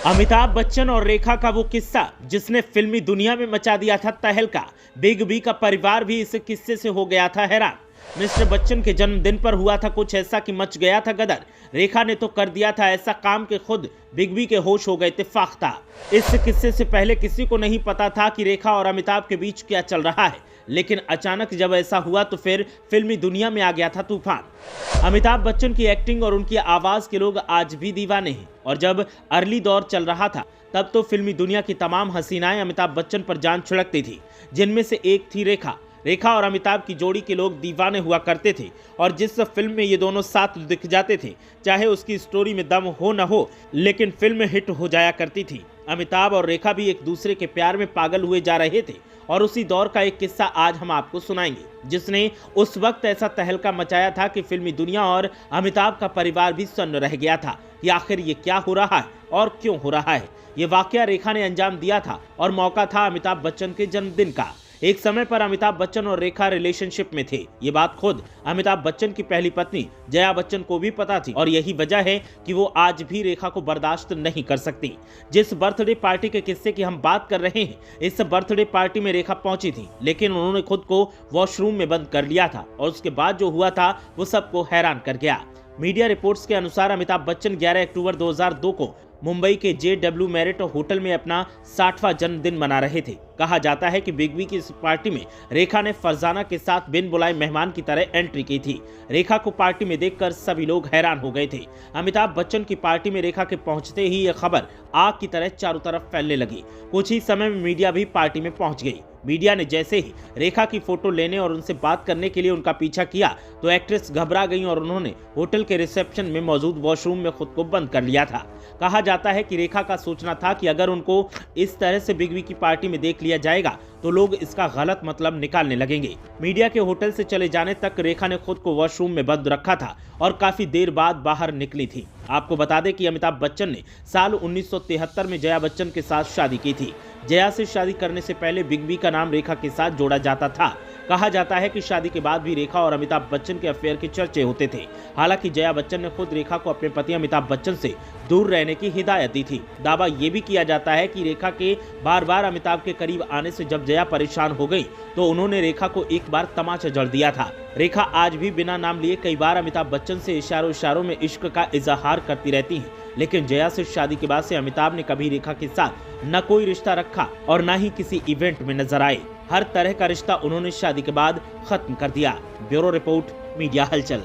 अमिताभ बच्चन और रेखा का वो किस्सा जिसने फिल्मी दुनिया में मचा दिया था तहलका। बिग बी का परिवार भी इस किस्से से हो गया था हैरान। मिस्टर बच्चन के जन्मदिन पर हुआ था कुछ ऐसा कि मच गया था गदर। रेखा ने तो कर दिया था ऐसा काम कि खुद बिग बी के होश हो गए थे फाख्ता। इस किस्से से पहले किसी को नहीं पता था कि रेखा और अमिताभ के बीच क्या चल रहा है, लेकिन अचानक जब ऐसा हुआ तो फिर फिल्मी दुनिया में आ गया था तूफान। अमिताभ बच्चन की एक्टिंग और उनकी आवाज के लोग आज भी दीवाने हैं, और जब अर्ली दौर चल रहा था तब तो फिल्मी दुनिया की तमाम हसीनाएं अमिताभ बच्चन पर जान छिड़कती थी, जिनमें से एक थी रेखा। रेखा और अमिताभ की जोड़ी के लोग दीवाने हुआ करते थे, और जिस फिल्म में ये दोनों साथ दिख जाते थे, चाहे उसकी स्टोरी में दम हो न हो, लेकिन फिल्म हिट हो जाया करती थी। अमिताभ और रेखा भी एक दूसरे के प्यार में पागल हुए जा रहे थे, और उसी दौर का एक किस्सा आज हम आपको सुनाएंगे, जिसने उस वक्त ऐसा तहलका मचाया था कि फिल्मी दुनिया और अमिताभ का परिवार भी सन्न रह गया था कि आखिर ये क्या हो रहा है और क्यों हो रहा है। ये वाकया रेखा ने अंजाम दिया था और मौका था अमिताभ बच्चन के जन्मदिन का। एक समय पर अमिताभ बच्चन और रेखा रिलेशनशिप में थे। ये बात खुद अमिताभ बच्चन की पहली पत्नी जया बच्चन को भी पता थी, और यही वजह है कि वो आज भी रेखा को बर्दाश्त नहीं कर सकती। जिस बर्थडे पार्टी के किस्से की हम बात कर रहे हैं, इस बर्थडे पार्टी में रेखा पहुंची थी, लेकिन उन्होंने खुद को वॉशरूम में बंद कर लिया था, और उसके बाद जो हुआ था वो सबको हैरान कर गया। मीडिया रिपोर्ट्स के अनुसार अमिताभ बच्चन 11 अक्टूबर 2002 को मुंबई के JW मैरिट होटल में अपना 60वां जन्मदिन मना रहे थे। कहा जाता है कि बिग बी की इस पार्टी में रेखा ने फरजाना के साथ बिन बुलाए मेहमान की तरह एंट्री की थी। रेखा को पार्टी में देखकर सभी लोग हैरान हो गए थे। अमिताभ बच्चन की पार्टी में रेखा के पहुंचते ही यह खबर आग की तरह चारों तरफ फैलने लगी। कुछ ही समय में मीडिया भी पार्टी में पहुंच गई। मीडिया ने जैसे ही रेखा की फोटो लेने और उनसे बात करने के लिए उनका पीछा किया तो एक्ट्रेस घबरा गईं और उन्होंने होटल के रिसेप्शन में मौजूद वॉशरूम में खुद को बंद कर लिया था। कहा जाता है कि रेखा का सोचना था कि अगर उनको इस तरह से बिग बी की पार्टी में देख लिया जाएगा तो लोग इसका गलत मतलब निकालने लगेंगे। मीडिया के होटल से चले जाने तक रेखा ने खुद को वॉशरूम में बंद रखा था और काफी देर बाद बाहर निकली थी। आपको बता दें कि अमिताभ बच्चन ने साल 1973 में जया बच्चन के साथ शादी की थी। जया से शादी करने से पहले बिग बी का नाम रेखा के साथ जोड़ा जाता था। कहा जाता है कि शादी के बाद भी रेखा और अमिताभ बच्चन के अफेयर के चर्चे होते थे। हालांकि जया बच्चन ने खुद रेखा को अपने पति अमिताभ बच्चन से दूर रहने की हिदायत दी थी। दावा ये भी किया जाता है कि रेखा के बार बार अमिताभ के करीब आने से जब जया परेशान हो गई तो उन्होंने रेखा को एक बार तमाचा जड़ दिया था। रेखा आज भी बिना नाम लिए कई बार अमिताभ बच्चन से इशारों में इश्क का इजहार करती रहती हैं, लेकिन जया से शादी के बाद से अमिताभ ने कभी रेखा के साथ न कोई रिश्ता रखा और न ही किसी इवेंट में नजर आए। हर तरह का रिश्ता उन्होंने शादी के बाद खत्म कर दिया। ब्यूरो रिपोर्ट, मीडिया हलचल।